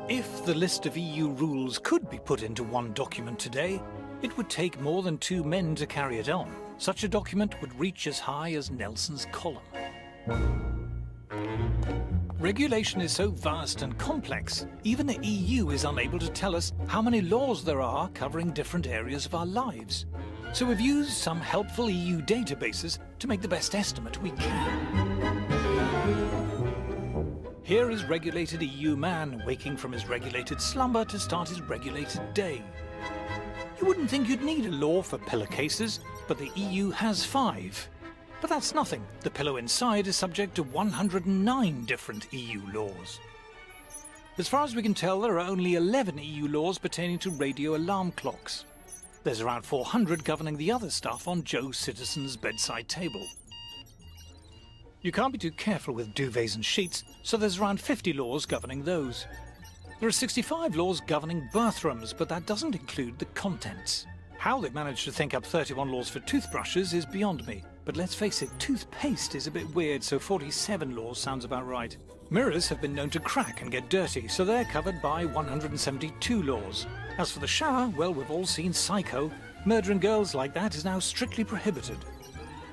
If the list of EU rules could be put into one document today, it would take more than 2 men to carry it on. Such a document would reach as high as Nelson's column. Regulation is so vast and complex, even the EU is unable to tell us how many laws there are covering different areas of our lives. So we've used some helpful EU databases to make the best estimate we can. Here is regulated EU man waking from his regulated slumber to start his regulated day. You wouldn't think you'd need a law for pillow cases, but the EU has 5. But that's nothing. The pillow inside is subject to 109 different EU laws. As far as we can tell, there are only 11 EU laws pertaining to radio alarm clocks. There's around 400 governing the other stuff on Joe Citizen's bedside table. You can't be too careful with duvets and sheets, so there's around 50 laws governing those. There are 65 laws governing bathrooms, but that doesn't include the contents. How they managed to think up 31 laws for toothbrushes is beyond me. But let's face it, toothpaste is a bit weird, so 47 laws sounds about right. Mirrors have been known to crack and get dirty, so they're covered by 172 laws. As for the shower, well, we've all seen Psycho. Murdering girls like that is now strictly prohibited.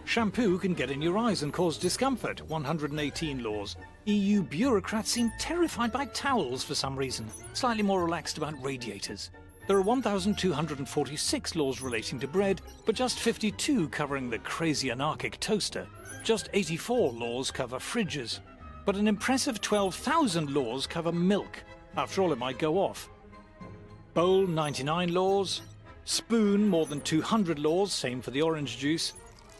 Shampoo can get in your eyes and cause discomfort, 118 laws. EU bureaucrats seem terrified by towels for some reason, slightly more relaxed about radiators. There are 1,246 laws relating to bread, but just 52 covering the crazy anarchic toaster. Just 84 laws cover fridges. But an impressive 12,000 laws cover milk. After all, it might go off. Bowl, 99 laws. Spoon, more than 200 laws, same for the orange juice.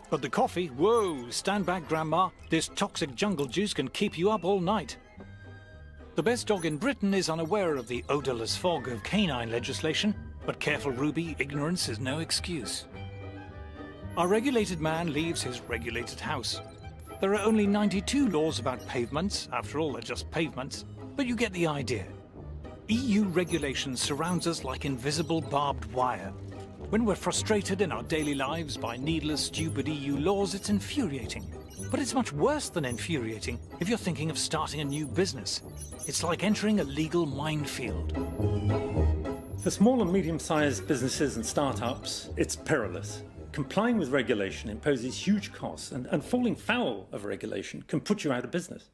But the coffee, whoa, stand back, Grandma. This toxic jungle juice can keep you up all night. The best dog in Britain is unaware of the odourless fog of canine legislation, but careful Ruby, ignorance is no excuse. Our regulated man leaves his regulated house. There are only 92 laws about pavements, after all they're just pavements, but you get the idea. EU regulation surrounds us like invisible barbed wire. When we're frustrated in our daily lives by needless, stupid EU laws, it's infuriating. But it's much worse than infuriating if you're thinking of starting a new business. It's like entering a legal minefield. For small and medium-sized businesses and startups, it's perilous. Complying with regulation imposes huge costs, and falling foul of regulation can put you out of business.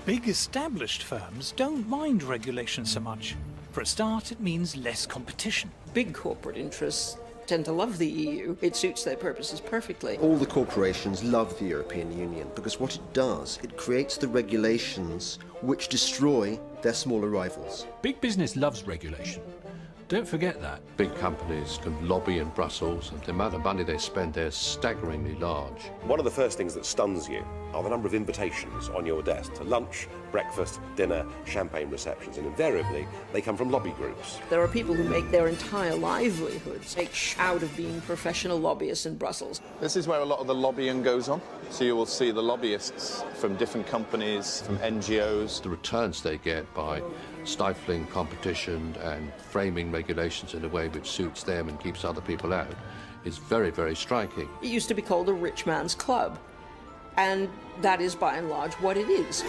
Big established firms don't mind regulation so much. For a start, it means less competition. Big corporate interests tend to love the EU. It suits their purposes perfectly. All the corporations love the European Union because what it does, it creates the regulations which destroy their smaller rivals. Big business loves regulation. Don't forget that. Big companies can lobby in Brussels, and the amount of money they spend there is staggeringly large. One of the first things that stuns you are the number of invitations on your desk to lunch, breakfast, dinner, champagne receptions, and invariably they come from lobby groups. There are people who make their entire livelihoods out of being professional lobbyists in Brussels. This is where a lot of the lobbying goes on. So you will see the lobbyists from different companies, from NGOs. The returns they get by stifling competition and framing regulations in a way which suits them and keeps other people out is very, very striking. It used to be called a rich man's club, and that is by and large what it is.